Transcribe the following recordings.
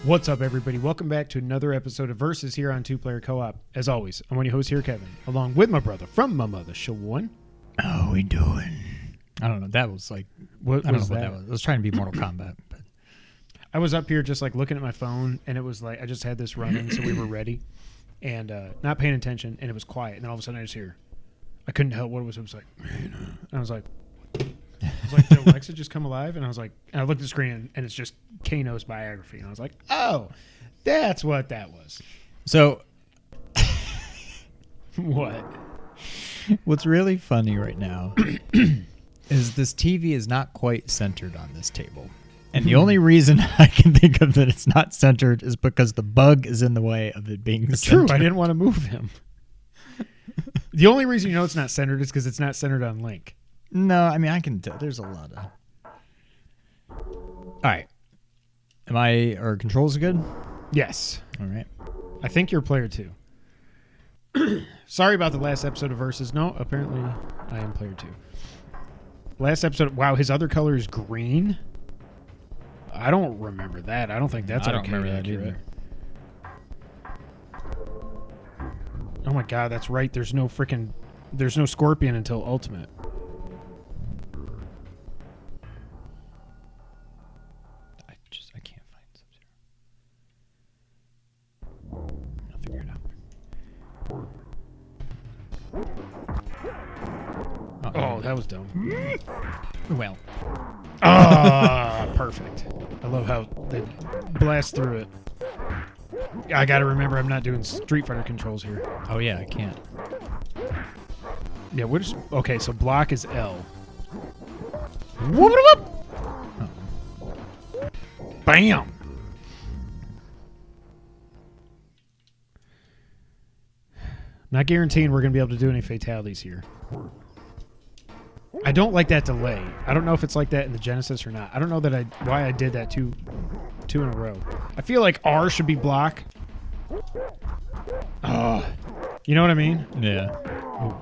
What's up, everybody? Welcome back to another episode of Versus here on Two Player Co-op. As always, I'm one of your hosts here, Kevin, along with my brother from my mother, Shawan. How we doing? I don't know. That was like, I don't know what that was. I was trying to be Mortal Kombat, but I was up here just like looking at my phone, and it was like I just had this running, so we were ready, and not paying attention, and it was quiet. And then all of a sudden, I just hear, I couldn't help what it was. It was like, man, and I was like, did Alexa just come alive? And I was like, and I looked at the screen, and it's just Kano's biography, and I was like, oh, that's what that was. So, what? What's really funny right now is this TV is not quite centered on this table. And the only reason I can think of that it's not centered is because the bug is in the way of it being centered. True, I didn't want to move him. The only reason you know it's not centered is because it's not centered on Link. No, I mean, I can tell. There's a lot of... All right. Are controls good? Yes. All right. I think you're player 2. Sorry about the last episode of Versus. No, apparently I am player 2. Last episode, wow, his other color is green? I don't remember that. I don't think that's I don't remember that accurate. either. Oh my god, that's right. There's no Scorpion until Ultimate. I can't find Sub-Zero. I'll figure it out. Oh, that was dumb. Well. Ah, perfect. I love how they blast through it. I gotta remember I'm not doing Street Fighter controls here. Oh, yeah, I can't. Yeah, okay, so block is L. Whoop, whoop, whoop. Bam! Not guaranteeing we're going to be able to do any fatalities here. I don't like that delay. I don't know if it's like that in the Genesis or not. I don't know why I did that two in a row. I feel like R should be block. Oh, you know what I mean? Yeah. Ooh.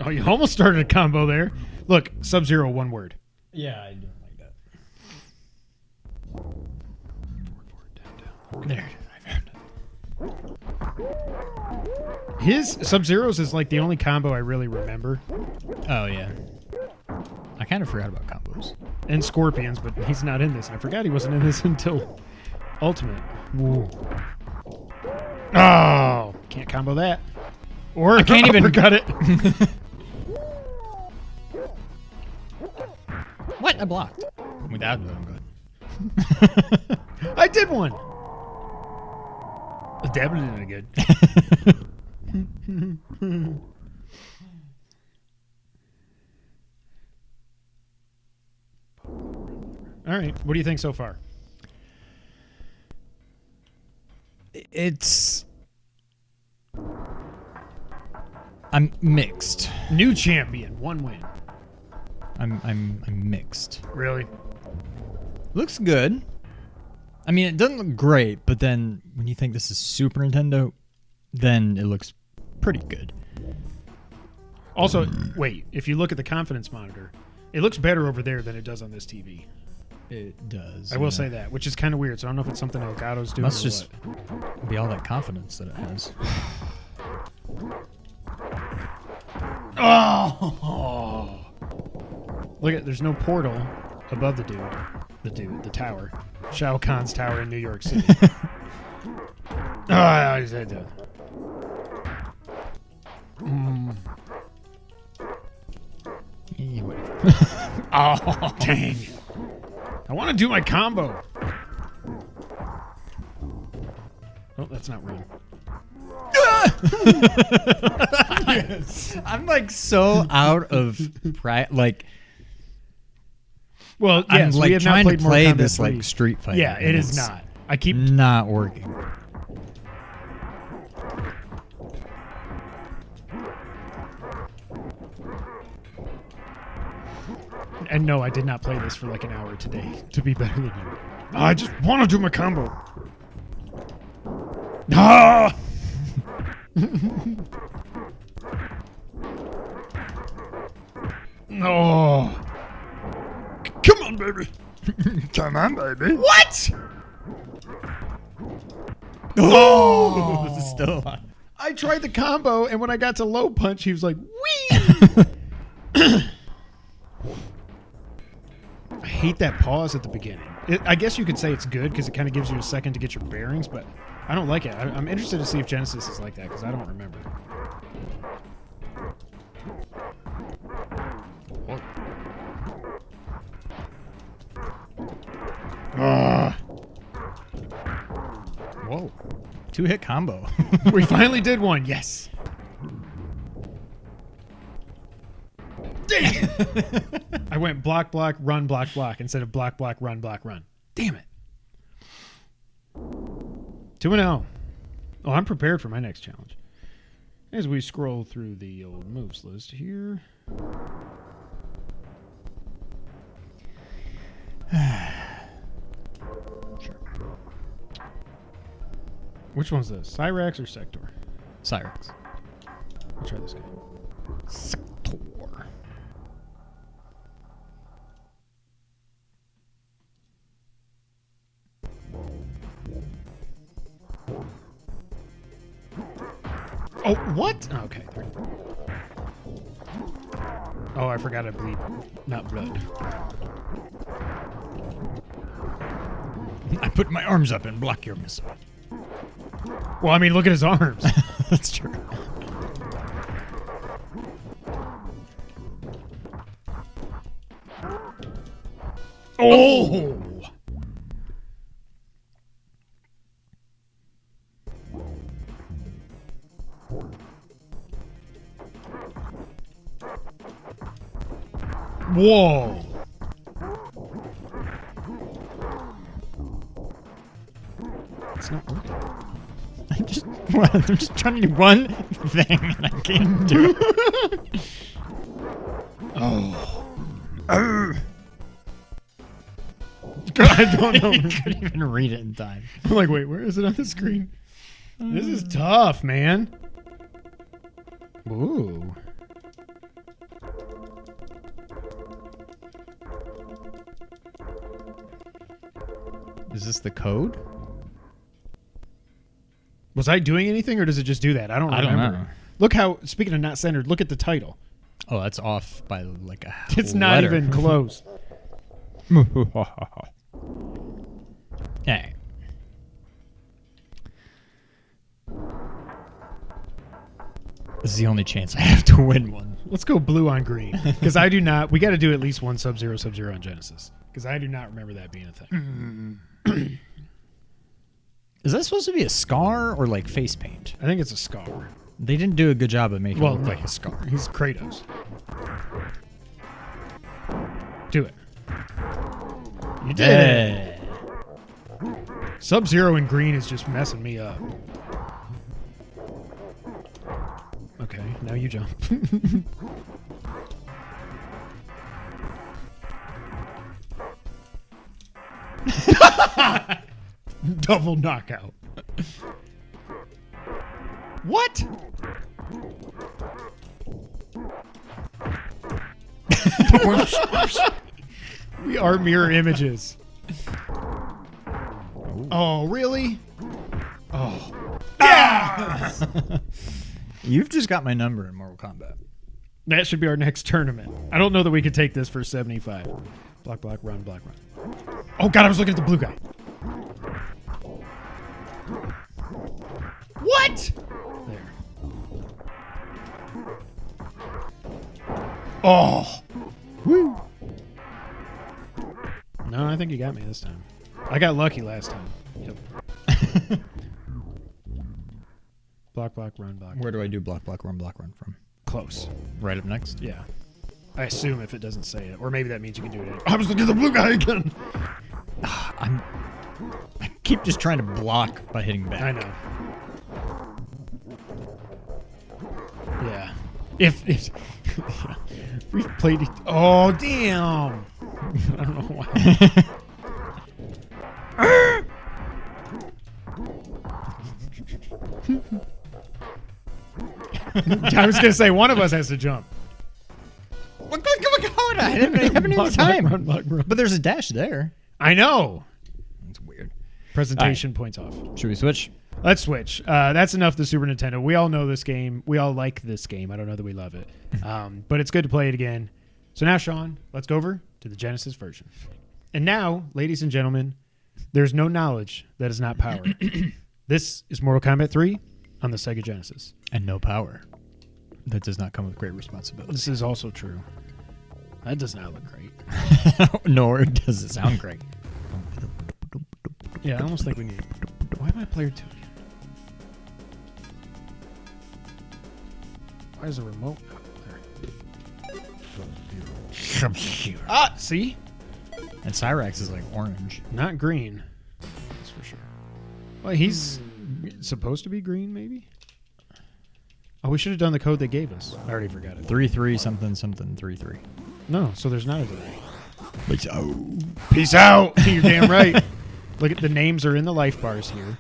Oh, you almost started a combo there. Look, Sub-Zero, one word. Yeah, I don't like that. There it is. I found it. His Sub-Zero's is like the only combo I really remember. Oh, yeah. I kind of forgot about combos. And Scorpions, but he's not in this. I forgot he wasn't in this until Ultimate. Woo. Oh, can't combo that. Or I can't even cut it. What? I blocked. Without it, I'm good. I did one. The dab did it good. All right. What do you think so far? I'm mixed. New champion, one win. I'm mixed. Really? Looks good. I mean, it doesn't look great, but then when you think this is Super Nintendo, then it looks pretty good. Also, wait, if you look at the confidence monitor, it looks better over there than it does on this TV. It does. I will say that, which is kind of weird. So I don't know if it's something Elgato's doing. Must or just what. be all that confidence that it has. Oh! Look at, there's no portal above the tower. Shao Kahn's tower in New York City. I said that. Yeah, whatever. Oh, dang. I want to do my combo. Oh, that's not real. Yes. I'm like so out of like. Well, yes, I'm like we have trying not to played play Mortal Kombat this 3. like Street Fighter. Yeah, it is not. I keep not working. And no, I did not play this for like an hour today to be better than you. I just want to do my combo. Ah! No. Come on, baby. Come on, baby. What? Oh, this is still alive. I tried the combo, and when I got to low punch, he was like, wee! I hate that pause at the beginning. I guess you could say it's good because it kind of gives you a second to get your bearings, but I don't like it. I'm interested to see if Genesis is like that because I don't remember. Whoa. 2-hit combo. We finally did one. Yes. Damn it. I went block, block, run, block, block instead of block, block, run, block, run. Damn it. 2-0. Oh, I'm prepared for my next challenge. As we scroll through the old moves list here. Sure. Which one's this? Cyrax or Sector? Cyrax. I'll try this guy. Sector. Oh, what? Oh, okay. Oh, I forgot I bleed. Not blood. I put my arms up and block your missile. Well, I mean, look at his arms. That's true. Oh! Whoa! It's not working. I'm just trying to do one thing and I can't do it. Oh. I don't know. I couldn't even read it in time. I'm like, wait, where is it on the screen? This is tough, man. Ooh. Is this the code? Was I doing anything, or does it just do that? I don't remember. know. Look how, speaking of not centered, look at the title. Oh, that's off by like a It's not letter. even close. Yeah. This is the only chance I have to win one. Let's go blue on green. Because I do not, we got to do at least one Sub-Zero on Genesis. Because I do not remember that being a thing. Is that supposed to be a scar or like face paint? I think it's a scar. They didn't do a good job of making it look no. like a scar. He's Kratos. Do it. You did it. Sub-Zero in green is just messing me up. Okay, now you jump. Double knockout. What? We are mirror images. Oh, really? Oh. Yeah! You've just got my number in Mortal Kombat. That should be our next tournament. I don't know that we could take this for 75. Block, block, run, block, run. Oh, God, I was looking at the blue guy. What? There. Oh. Woo. No, I think you got me this time. I got lucky last time. Yep. Block, block, run, block. Where do I do block, block, run from? Close. Right up next? Yeah. I assume if it doesn't say it. Or maybe that means you can do it. I was looking at the blue guy again. I keep just trying to block by hitting back. I know. Yeah. If We've played it. Oh, damn. I don't know why. I was going to say one of us has to jump. I didn't have any time. Run. But there's a dash there. I know. That's weird. Presentation points off. Should we switch? Let's switch. That's enough the Super Nintendo. We all know this game. We all like this game. I don't know that we love it. But it's good to play it again. So now, Sean, let's go over to the Genesis version. And now, ladies and gentlemen, there's no knowledge that is not power. This is Mortal Kombat 3 on the Sega Genesis. And no power. That does not come with great responsibility. This is also true. That does not look great. Nor does it sound great. Yeah, I almost think we need... Why am I player 2? Why is the remote out there? Ah, see? And Cyrax is like orange. Not green. That's for sure. Well, he's supposed to be green, maybe? Oh, we should have done the code they gave us. I already forgot it. 3-3 something something 3-3. No, so there's not a delay. Peace out. Peace out. You're damn right. Look at the names are in the life bars here.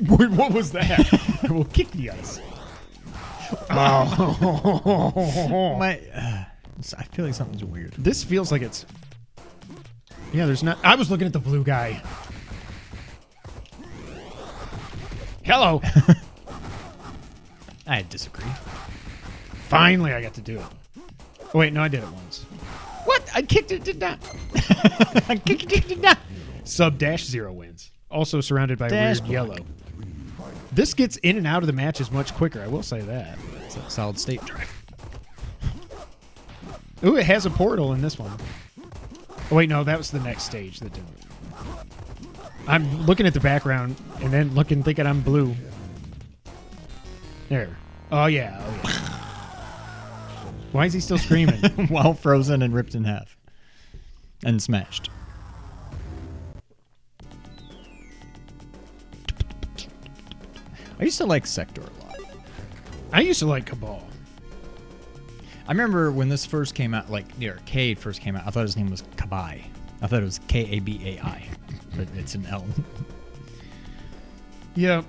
What was that? We'll kick the ice. Oh. I feel like something's weird. This feels like it's... Yeah, there's not... I was looking at the blue guy. Hello. I disagree. Finally, I got to do it. Oh, wait, no, I did it once. What? I kicked it, did not. I kicked it, did not. Sub-0 wins. Also surrounded by Dash weird yellow. This gets in and out of the matches much quicker, I will say that. It's a solid state drive. Ooh, it has a portal in this one. Oh, wait, no, that was the next stage that didn't. I'm looking at the background and then thinking I'm blue. There. Oh, yeah. Oh, yeah. Why is he still screaming? While frozen and ripped in half. And smashed. I used to like Sector a lot. I used to like Cabal. I remember when this first came out, like the arcade first came out, I thought his name was Kabai. I thought it was Kabai, but it's an L. Yep.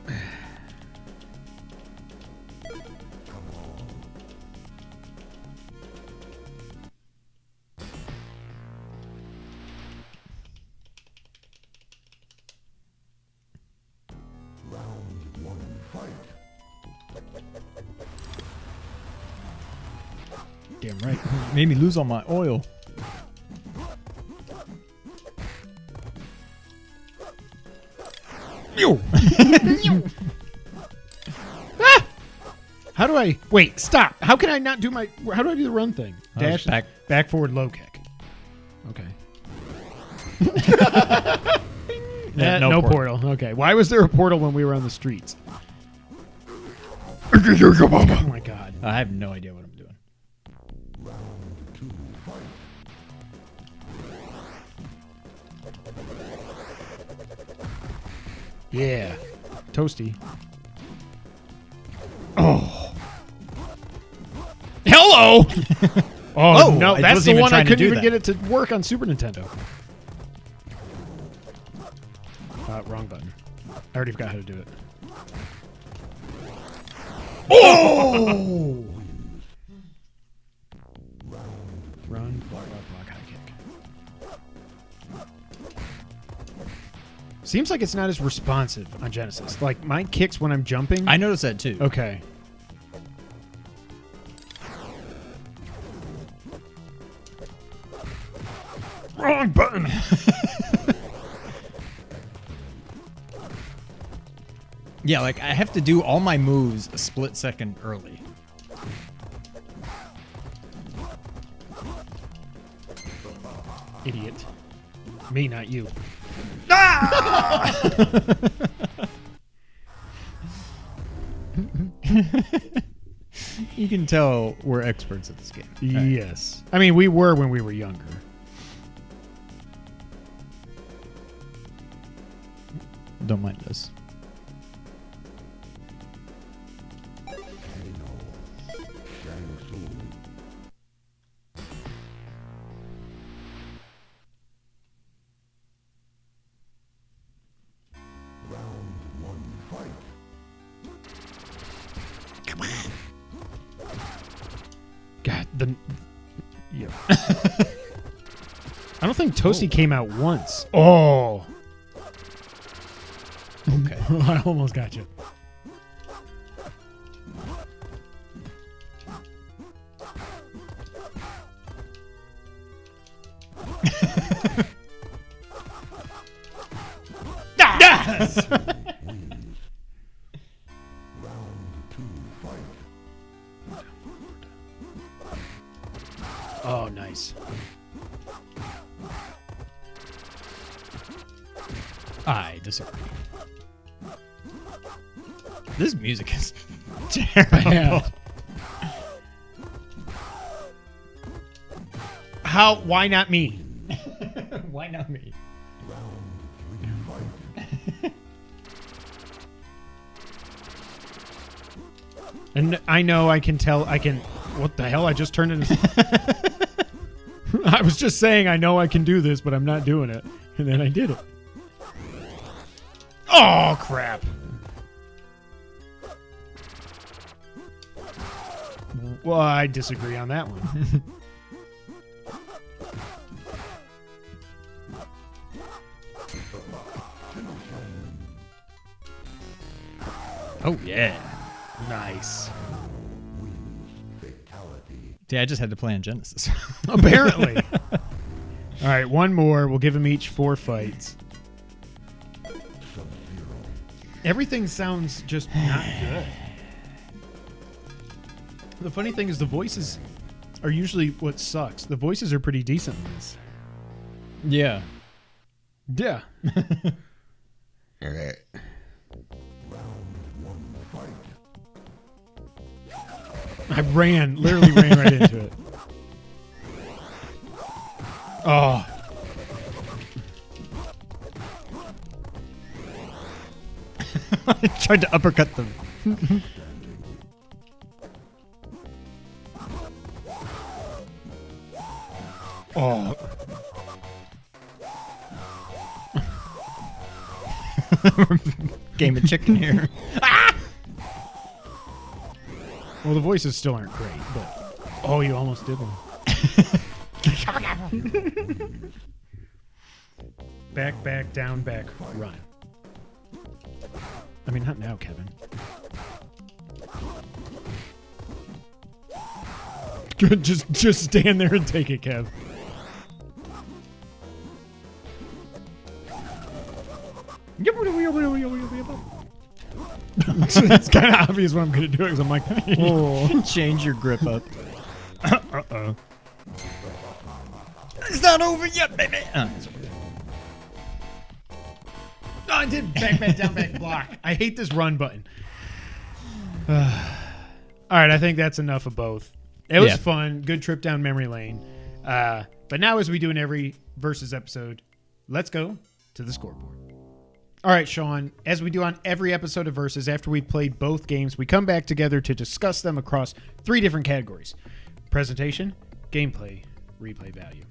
Damn right. Made me lose all my oil. Ah! How do I... Wait, stop. How can I not do my... How do I do the run thing? Dash, back, forward, low kick. Okay. No portal. Okay. Why was there a portal when we were on the streets? Oh my god. I have no idea what I'm doing. Yeah. Toasty. Oh. Hello! Oh, no. I That's wasn't the even one I trying to couldn't do even that. get it to work on Super Nintendo. Wrong button. I already forgot how to do it. Oh! Run, block, high kick. Seems like it's not as responsive on Genesis. Like, my kicks when I'm jumping... I noticed that too. Okay. Wrong button! Yeah, like I have to do all my moves a split second early. Idiot. Me, not you. You can tell we're experts at this game. Yes. I mean, we were when we were younger. Don't mind us. I don't think Toasty came out once. Oh. Okay. I almost got you. Yes! Oh, nice. I disagree. This music is terrible. Yeah. How? Why not me? Why not me? And I know I can tell. I can. What the hell? I just turned into. I was just saying I know I can do this, but I'm not doing it. And then I did it. Oh, crap. Well, I disagree on that one. Oh, yeah. Nice. See, I just had to play on Genesis. Apparently. All right, one more. We'll give them each 4 fights. Everything sounds just not good. The funny thing is the voices are usually what sucks. The voices are pretty decent in this. Yeah. Yeah. I literally ran right into it. Oh. I tried to uppercut them. Oh. Game of chicken here. Well, the voices still aren't great, but... Oh, you almost did one. Back, down, back, run. I mean, not now, Kevin. just stand there and take it, Kev. It's kind of obvious what I'm going to do because I'm like, oh. Change your grip up. Uh-oh. It's not over yet, baby. No, I did back, down, back, block. I hate this run button. All right, I think that's enough of both. It was fun. Good trip down memory lane. But now as we do in every Versus episode, let's go to the scoreboard. All right, Sean, as we do on every episode of Versus, after we've played both games, we come back together to discuss them across 3 different categories. Presentation, gameplay, replay value.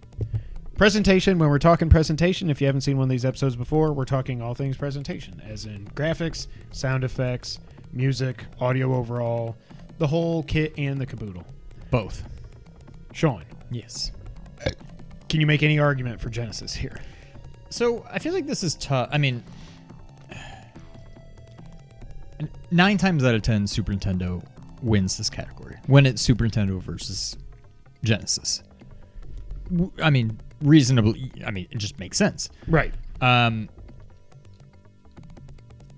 Presentation, when we're talking presentation, if you haven't seen one of these episodes before, we're talking all things presentation, as in graphics, sound effects, music, audio overall, the whole kit and the caboodle. Both. Sean. Yes. Can you make any argument for Genesis here? So I feel like this is tough. I mean, 9 times out of 10, Super Nintendo wins this category when it's Super Nintendo versus Genesis. I mean, reasonably. I mean, it just makes sense. Right. I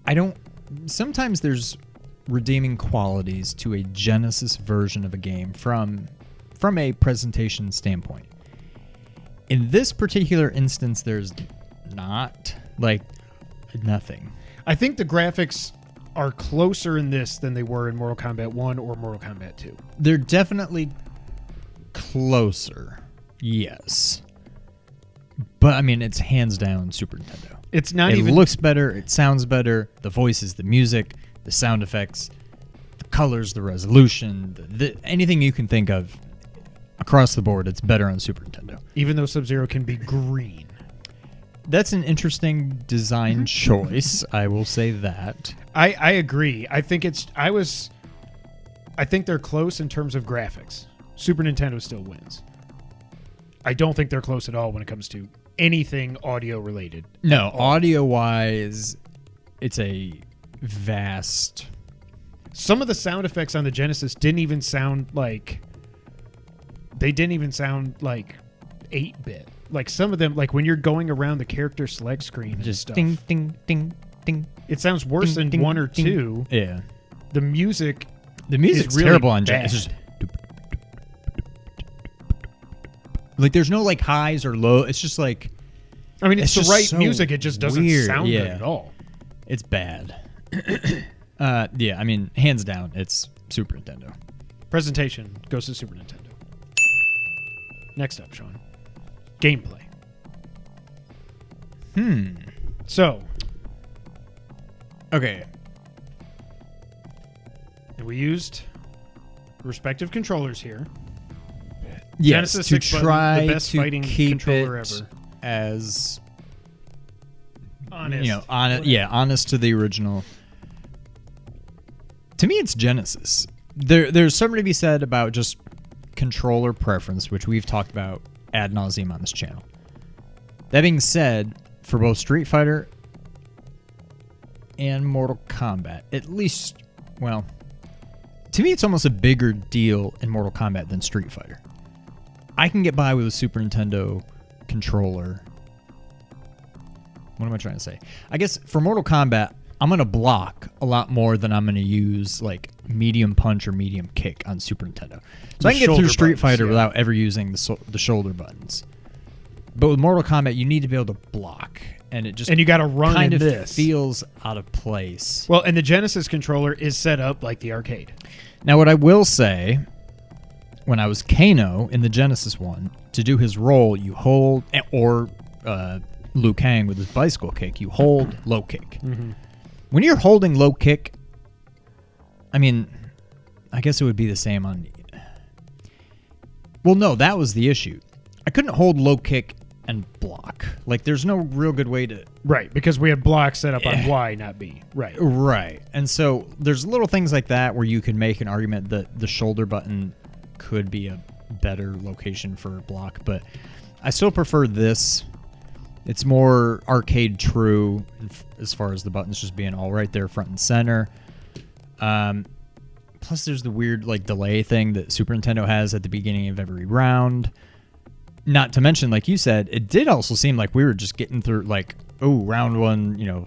don't. Sometimes there's redeeming qualities to a Genesis version of a game from a presentation standpoint. In this particular instance, there's not, like, nothing. I think the graphics are closer in this than they were in Mortal Kombat 1 or Mortal Kombat 2. They're definitely closer, yes. But, I mean, it's hands down Super Nintendo. It's not It even... looks better, it sounds better, the voices, the music, the sound effects, the colors, the resolution, anything you can think of across the board, it's better on Super Nintendo. Even though Sub-Zero can be green. That's an interesting design choice, I will say that. I agree. I think they're close in terms of graphics. Super Nintendo still wins. I don't think they're close at all when it comes to anything audio related. No, audio-wise, it's a vast... Some of the sound effects on the Genesis didn't even sound like... They didn't even sound like 8-bit. Like some of them, like when you're going around the character select screen and Just stuff. ding, ding, ding, ding. It sounds worse ding, than ding, 1 or ding. 2. Yeah. The music... The music's really terrible on bad. Genesis. It's just... Like, there's no, like, highs or low. It's just, like... I mean, it's the just right so music. It just doesn't weird, sound good yeah. at all. It's bad. Yeah, I mean, hands down, it's Super Nintendo. Presentation goes to Super Nintendo. Next up, Sean. Gameplay. So, Okay. we used respective controllers here. Yes, Genesis to 6 button, try the best to fighting keep controller it ever. as... Honest. honest to the original. To me, it's Genesis. There's something to be said about just controller preference, which we've talked about ad nauseum on this channel. That being said, for both Street Fighter and Mortal Kombat, at least, well, to me, it's almost a bigger deal in Mortal Kombat than Street Fighter. I can get by with a Super Nintendo controller. What am I trying to say? I guess for Mortal Kombat, I'm going to block a lot more than I'm going to use like medium punch or medium kick on Super Nintendo. So I can get through shoulder Street buttons, Fighter yeah. without ever using the shoulder buttons. But with Mortal Kombat, you need to be able to block. And it just And you got to run kind in of this. feels out of place. Well, and the Genesis controller is set up like the arcade. Now, what I will say, when I was Kano in the Genesis one, to do his roll, you hold, or Liu Kang with his bicycle kick, you hold low kick. Mm-hmm. When you're holding low kick, I mean, I guess it would be the same on... Well, no, that was the issue. I couldn't hold low kick and block. Like, there's no real good way to... Right, because we had blocks set up on Y, not B. Right. Right. And so there's little things like that where you can make an argument that the shoulder button could be a better location for a block, but I still prefer this. It's more arcade true as far as the buttons just being all right there front and center. Plus there's the weird like delay thing that Super Nintendo has at the beginning of every round. Not to mention, like you said, it did also seem like we were just getting through like, oh, round one, you know,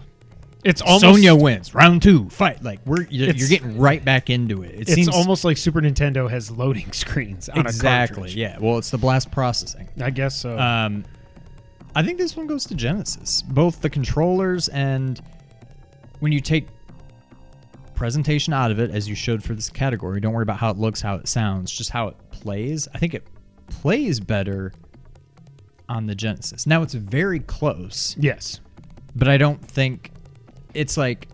It's almost Sonya wins. Round two, fight. Like you're getting right back into it. It It's seems almost like Super Nintendo has loading screens on a exactly. cartridge. Yeah. Well, it's the blast processing. I guess so. I think this one goes to Genesis. Both the controllers and when you take presentation out of it, as you should for this category, don't worry about how it looks, how it sounds, just how it plays. I think it plays better on the Genesis. Now, it's very close. Yes. But I don't think it's like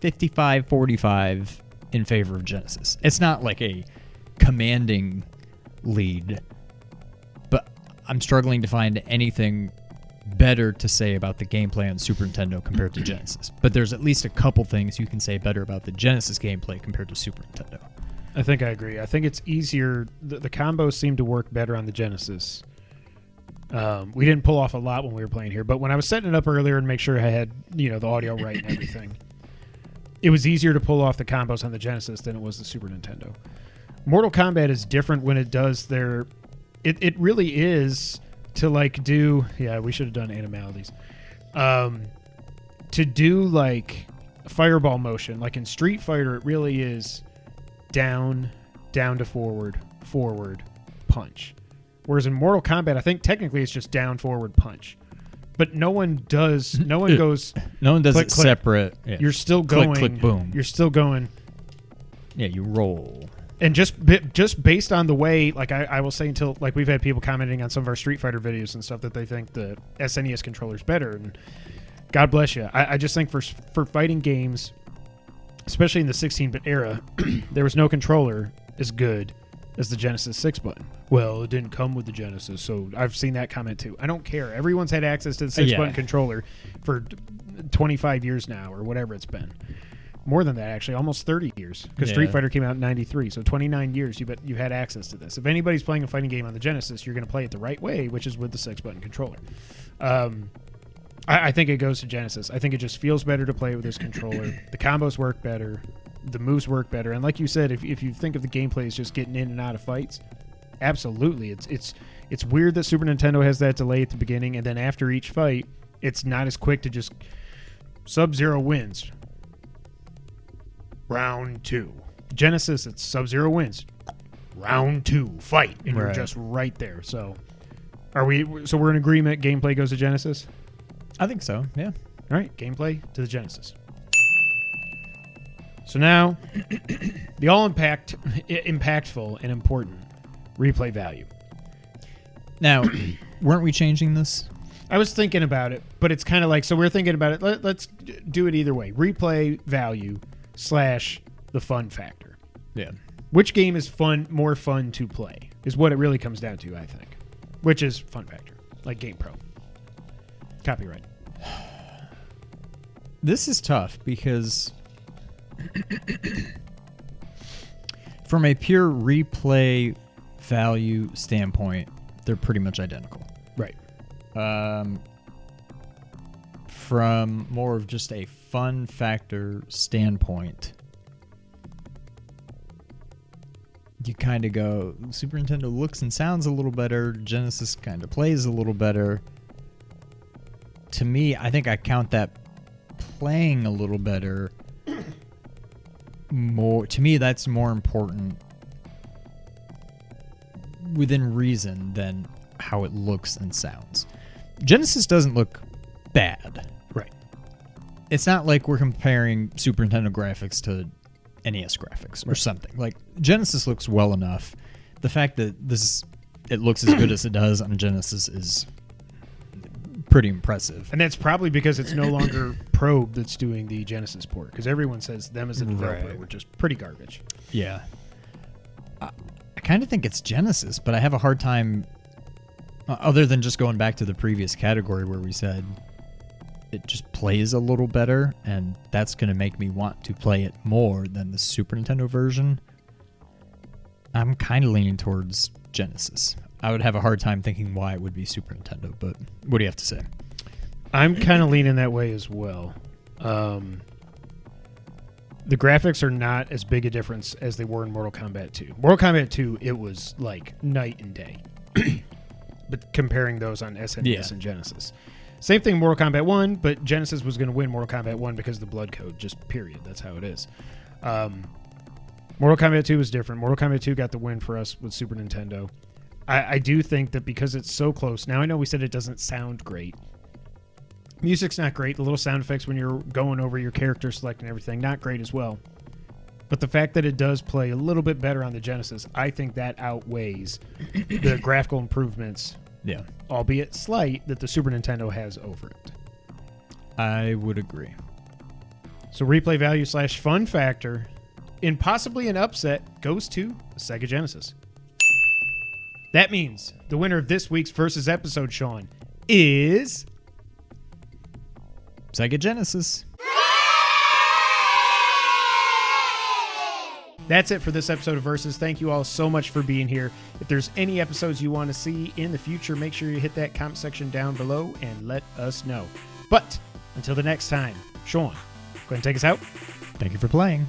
55-45 in favor of Genesis. It's not like a commanding lead, but I'm struggling to find anything better to say about the gameplay on Super Nintendo compared to Genesis. But there's at least a couple things you can say better about the Genesis gameplay compared to Super Nintendo. I think I agree. I think it's easier. The combos seem to work better on the Genesis. We didn't pull off a lot when we were playing here, but when I was setting it up earlier and make sure I had, the audio right and everything, it was easier to pull off the combos on the Genesis than it was the Super Nintendo. Mortal Kombat is different when it does their... It really is to like do... Yeah, we should have done animalities. To do like fireball motion, like in Street Fighter, it really is down to forward, punch. Whereas in Mortal Kombat, I think technically it's just down, forward, punch. But no one goes No one does click, it click. separate. Yeah. You're still Click, going. click, boom. You're still going. Yeah, you roll. And just based on the way, like I will say until, like we've had people commenting on some of our Street Fighter videos and stuff that they think the SNES controller's better. And God bless you. I just think for fighting games, especially in the 16-bit era, there was no controller as good as the Genesis 6 button. Well, it didn't come with the Genesis, so I've seen that comment too. I don't care. Everyone's had access to the 6-button controller for 25 years now or whatever it's been. more than that, actually, almost 30 years. Because Street Fighter came out in 93, so 29 years you had access to this. If anybody's playing a fighting game on the Genesis, you're going to play it the right way, which is with the 6-button controller. I think it goes to Genesis. I think it just feels better to play with this controller. The combos work better. The moves work better. And like you said, if you think of the gameplay as just getting in and out of fights, absolutely. It's weird that Super Nintendo has that delay at the beginning, and then after each fight, it's not as quick to just Sub-Zero wins. Round 2. Genesis, it's Sub-Zero wins. Round 2, fight. And you're just right there. So we're in agreement, gameplay goes to Genesis? I think so, yeah. All right, gameplay to the Genesis. So now, the impactful and important replay value. Now, weren't we changing this? I was thinking about it, but it's kind of like, so we're thinking about it. Let's do it either way. Replay value / the fun factor. Yeah. Which game is more fun to play is what it really comes down to, I think. Which is fun factor, like GamePro. Copyright. This is tough because from a pure replay value standpoint, they're pretty much identical. Right. From more of just a fun factor standpoint, you kind of go, Super Nintendo looks and sounds a little better, Genesis kind of plays a little better. To me, I think I count that playing a little better more. To me, that's more important within reason than how it looks and sounds. Genesis doesn't look bad. Right. It's not like we're comparing Super Nintendo graphics to NES graphics or something. Like, Genesis looks well enough. The fact that it looks as good as it does on Genesis is pretty impressive. And that's probably because it's no longer Probe that's doing the Genesis port, because everyone says them as a developer were just pretty garbage. Yeah. I kind of think it's Genesis, but I have a hard time, other than just going back to the previous category where we said it just plays a little better, and that's going to make me want to play it more than the Super Nintendo version. I'm kind of leaning towards Genesis. I would have a hard time thinking why it would be Super Nintendo, but what do you have to say? I'm kind of leaning that way as well. The graphics are not as big a difference as they were in Mortal Kombat 2. Mortal Kombat 2, it was like night and day. But comparing those on SNES and Genesis. Same thing Mortal Kombat 1, but Genesis was going to win Mortal Kombat 1 because of the blood code, just period. That's how it is. Mortal Kombat 2 was different. Mortal Kombat 2 got the win for us with Super Nintendo. I do think that because it's so close, now I know we said it doesn't sound great. Music's not great. The little sound effects when you're going over your character select and everything, not great as well. But the fact that it does play a little bit better on the Genesis, I think that outweighs the graphical improvements, albeit slight, that the Super Nintendo has over it. I would agree. So replay value / fun factor, in possibly an upset, goes to the Sega Genesis. That means the winner of this week's Versus episode, Sean, is Sega Genesis. That's it for this episode of Versus. Thank you all so much for being here. If there's any episodes you want to see in the future, make sure you hit that comment section down below and let us know. But until the next time, Sean, go ahead and take us out. Thank you for playing.